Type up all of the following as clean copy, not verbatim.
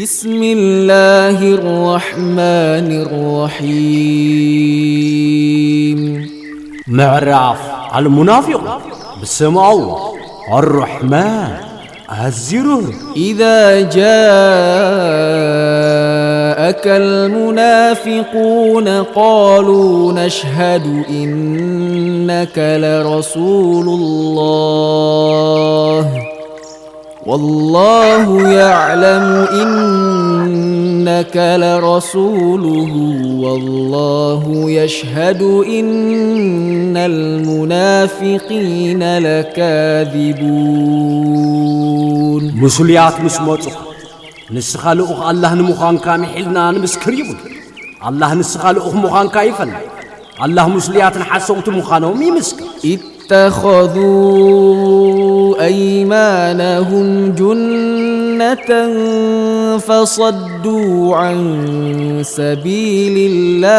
بسم الله الرحمن الرحيم. معراف المنافق بسمعه الرحمن الزرر. إذا جاءك المنافقون قالوا نشهد إنك لرسول الله والله يعلم إنك لرسوله والله يشهد إن المنافقين لكاذبون. مسليات مسموتك نسخالوخ الله نمخان كامحلنا نمسكر يبون الله نسخالوخ مخان كايفن الله مسليات حسوت مخانهم يمسكر. اتخذوا أيمانهم جنة فصدوا عن سبيل الله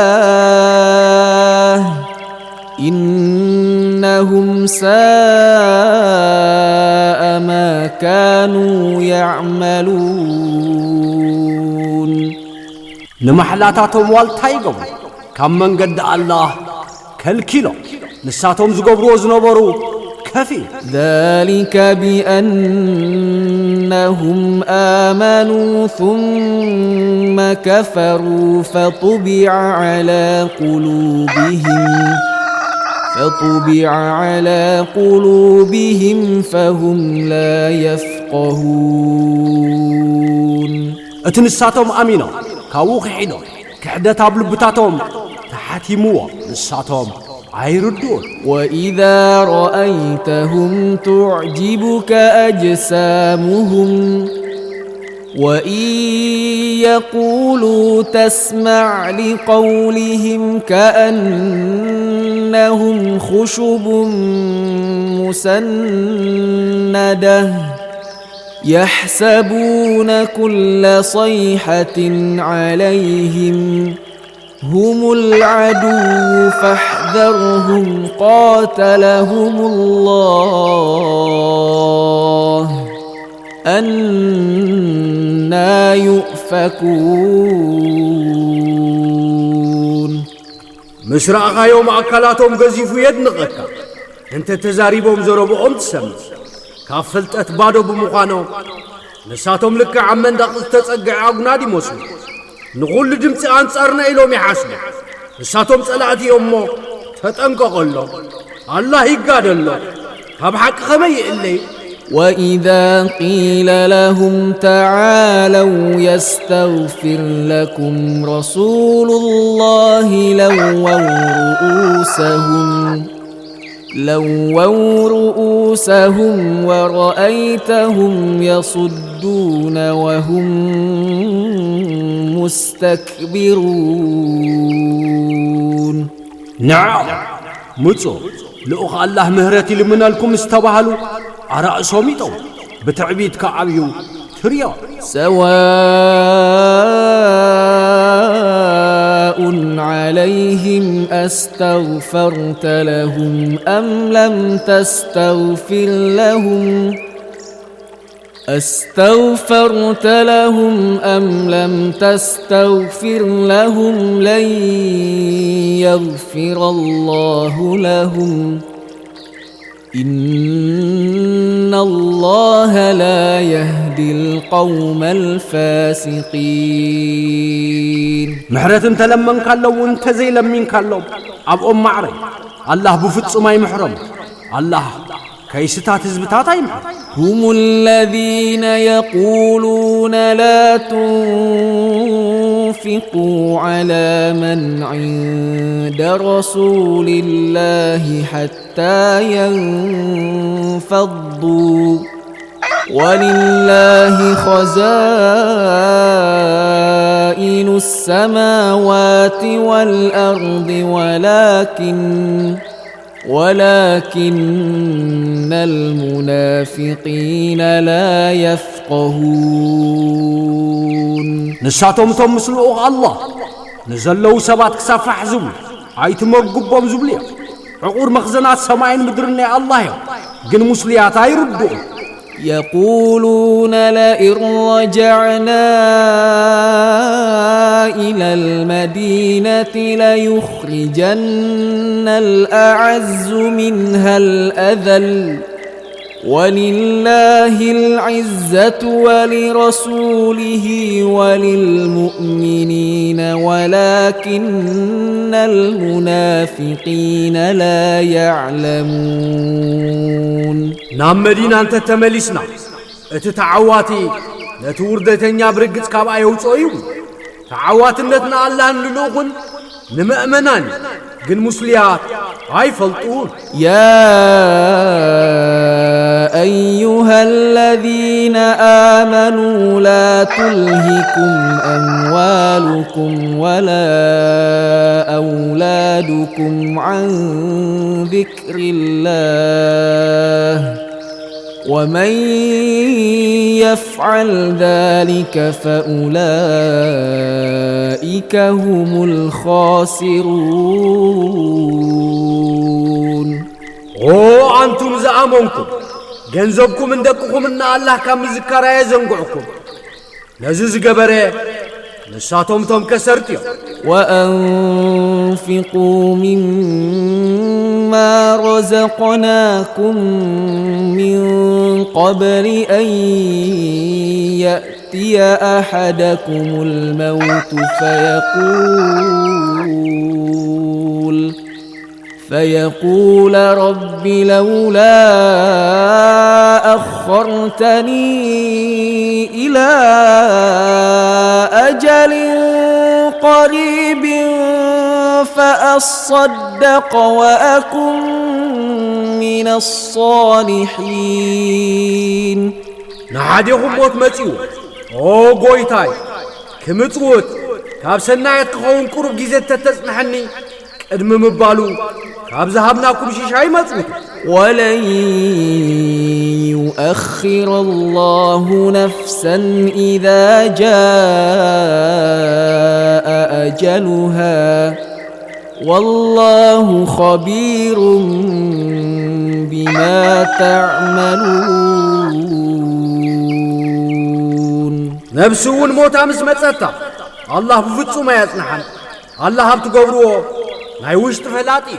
إنهم ساء ما كانوا يعملون. نمحلاتاتهم والتايقوا كم من قد الله كالكيلو نساتهم زقبرو زنبرو كفي. ذلك بأنهم آمنوا ثم كفروا فطبع على قلوبهم فهم لا يفقهون. اتنساتهم أمينو كاوخ حينو كحدة بلبتاتهم تحاتيموا نساتهم عيردون. وإذا رأيتهم تعجبك أجسامهم وإن يقولوا تسمع لقولهم كأنهم خشب مسندة يحسبون كل صيحة عليهم هم العدو فاحذرهم قاتلهم الله أنى يؤفكون. مسرعها يوم أكلاتهم قزيفوا يدنغك انت تزاريبهم زربهم تسمى كافلت أتبادوا بمخانهم نساتهم لك عمن دقل تسقع عقنادي موسم نقول لجمت أنصارنا إلهم يحاسبوا نساتهم سألاتي أمه تتنقق الله الله يقاد الله فبحق خمي إلي. وإذا قيل لهم تعالوا يستغفر لكم رسول الله لووا رؤوسهم ورأيتهم يصدون وهم مستكبرون. نعم متو لأخ الله مهرتي لمن لكم استبهلوا أرأسهم يطو بتعبيد كعبيو تريا. سواء عليهم أستغفرت لهم أم لم تستغفر لهم لن يغفر الله لهم إن الله لا يهدي القوم الفاسقين. محرت انت لمن كالو انت زي لمن كالو أب معري الله بفتس ما يمحرم الله كيستات زبتات يمحرم. هم الذين يقولون لا تنفقوا على من عند رسول الله حتى ينفضوا ولله خزائن السماوات والأرض ولكن المنافقين لا يفقهون. نساتهم تمسلوا الله نزلوا سبات كسافح زبل عيت مرقبهم زبليا عقور مخزنات سماين مدرني الله جن مسليات يردوا يقولون لئن رجعنا إلى المدينة ليخرجن الأعز منها الأذل ولله العزة ولرسوله وللمؤمنين ولكن المنافقين لا يعلمون. نام مدينة أنت تملسنا اتتعواتي لتوردتن يابرقت كابا يوصويو تعواتنتنا الله نلوغن نمأمنان قن مسليات هاي فلطون. يا أيها الذين آمنوا لا تلهكم أموالكم ولا أولادكم عن ذكر الله ومن يفعل ذلك فأولئك هم الخاسرون. أنتم زعمونكم ገንዘብኩም እንደቁኩምና አላህ ከምዝከራ ያዘንጉዕኩም ለዝዝ ገበሬ ንሳቶምቶም ከሰርጥዮ وأنفقوا مما رزقناكم من قبل أن يأتي أحدكم الموت فيقول رب لولا أخرتني إلى أجل قريب فأصدق وأكن من الصالحين. نعاديهم موت متيو قويتاي كمتوت كابسنا يتخون قرب جيزة تتسمحني قدم مبالو كابزهبناكم شيشاي متوت ولن يؤخر الله نفسا إذا جاء أجلها والله خبير بما تعملون. نفسون موت أمس متستا الله بفتسو ما يسنحن الله هبتقبروه لا يوشت فلاتي